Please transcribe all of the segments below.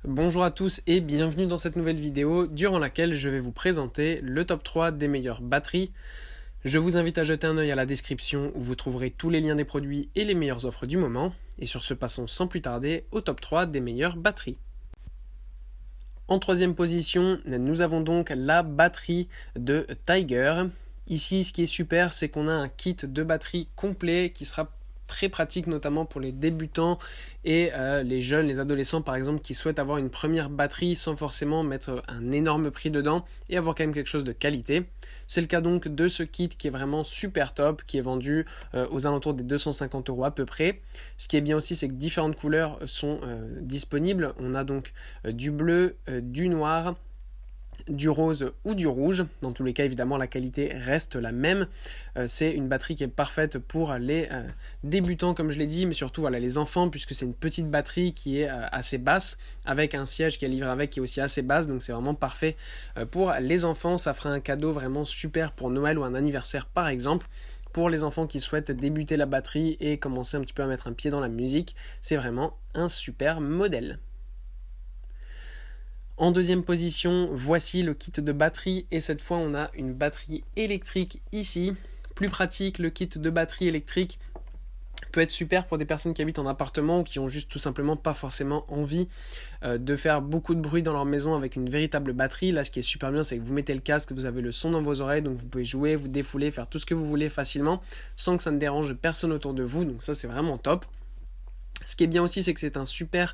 Bonjour à tous et bienvenue dans cette nouvelle vidéo durant laquelle je vais vous présenter le top 3 des meilleures batteries. Je vous invite à jeter un œil à la description où vous trouverez tous les liens des produits et les meilleures offres du moment. Et sur ce, passons sans plus tarder au top 3 des meilleures batteries. En troisième position, nous avons donc la batterie de Tiger. Ici, ce qui est super, c'est qu'on a un kit de batterie complet qui sera très pratique, notamment pour les débutants et les jeunes, les adolescents par exemple, qui souhaitent avoir une première batterie sans forcément mettre un énorme prix dedans et avoir quand même quelque chose de qualité. C'est le cas donc de ce kit qui est vraiment super top, qui est vendu aux alentours des 250 € à peu près. Ce qui est bien aussi, c'est que différentes couleurs sont disponibles. On a donc du bleu, du noir, du rose ou du rouge. Dans tous les cas, évidemment, la qualité reste la même. C'est une batterie qui est parfaite pour les débutants, comme je l'ai dit, mais surtout voilà, les enfants, puisque c'est une petite batterie qui est assez basse, avec un siège qui est livré avec, qui est aussi assez basse, donc c'est vraiment parfait pour les enfants. Ça fera un cadeau vraiment super pour Noël ou un anniversaire, par exemple. Pour les enfants qui souhaitent débuter la batterie et commencer un petit peu à mettre un pied dans la musique, c'est vraiment un super modèle. En deuxième position, voici le kit de batterie et cette fois on a une batterie électrique ici. Plus pratique, le kit de batterie électrique peut être super pour des personnes qui habitent en appartement ou qui ont juste tout simplement pas forcément envie de faire beaucoup de bruit dans leur maison avec une véritable batterie. Là, ce qui est super bien, c'est que vous mettez le casque, vous avez le son dans vos oreilles, donc vous pouvez jouer, vous défouler, faire tout ce que vous voulez facilement sans que ça ne dérange personne autour de vous, donc ça c'est vraiment top. Ce qui est bien aussi, c'est que c'est un super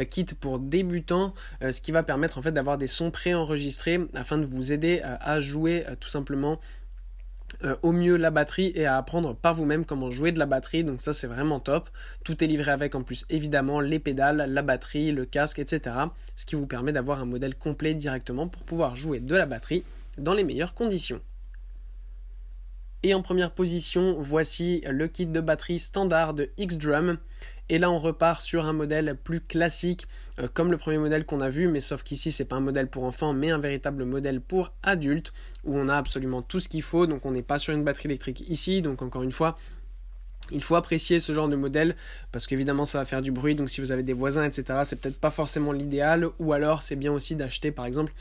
kit pour débutants, ce qui va permettre en fait d'avoir des sons préenregistrés afin de vous aider à jouer tout simplement au mieux la batterie et à apprendre par vous-même comment jouer de la batterie. Donc ça, c'est vraiment top. Tout est livré avec en plus évidemment les pédales, la batterie, le casque, etc. Ce qui vous permet d'avoir un modèle complet directement pour pouvoir jouer de la batterie dans les meilleures conditions. Et en première position, voici le kit de batterie standard de X-Drum. Et là, on repart sur un modèle plus classique, comme le premier modèle qu'on a vu, mais sauf qu'ici, c'est pas un modèle pour enfants, mais un véritable modèle pour adultes, où on a absolument tout ce qu'il faut. Donc, on n'est pas sur une batterie électrique ici. Donc, encore une fois, il faut apprécier ce genre de modèle parce qu'évidemment ça va faire du bruit, donc si vous avez des voisins, etc., c'est peut-être pas forcément l'idéal, ou alors c'est bien aussi d'acheter par exemple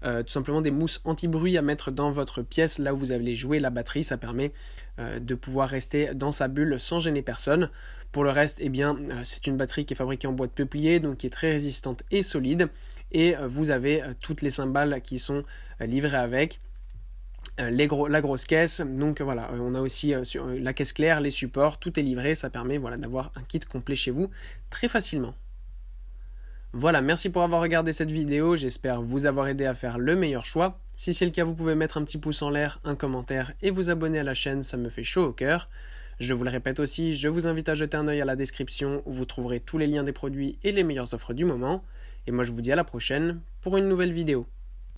tout simplement des mousses anti-bruit à mettre dans votre pièce là où vous allez jouer la batterie. Ça permet de pouvoir rester dans sa bulle sans gêner personne. Pour le reste, eh bien, c'est une batterie qui est fabriquée en bois de peuplier, donc qui est très résistante et solide, et vous avez toutes les cymbales qui sont livrées avec. La grosse caisse, donc voilà, on a aussi sur la caisse claire, les supports, tout est livré, ça permet voilà, d'avoir un kit complet chez vous très facilement. Voilà, merci pour avoir regardé cette vidéo, j'espère vous avoir aidé à faire le meilleur choix. Si c'est le cas, vous pouvez mettre un petit pouce en l'air, un commentaire et vous abonner à la chaîne, ça me fait chaud au cœur. Je vous le répète aussi, je vous invite à jeter un œil à la description où vous trouverez tous les liens des produits et les meilleures offres du moment. Et moi je vous dis à la prochaine pour une nouvelle vidéo.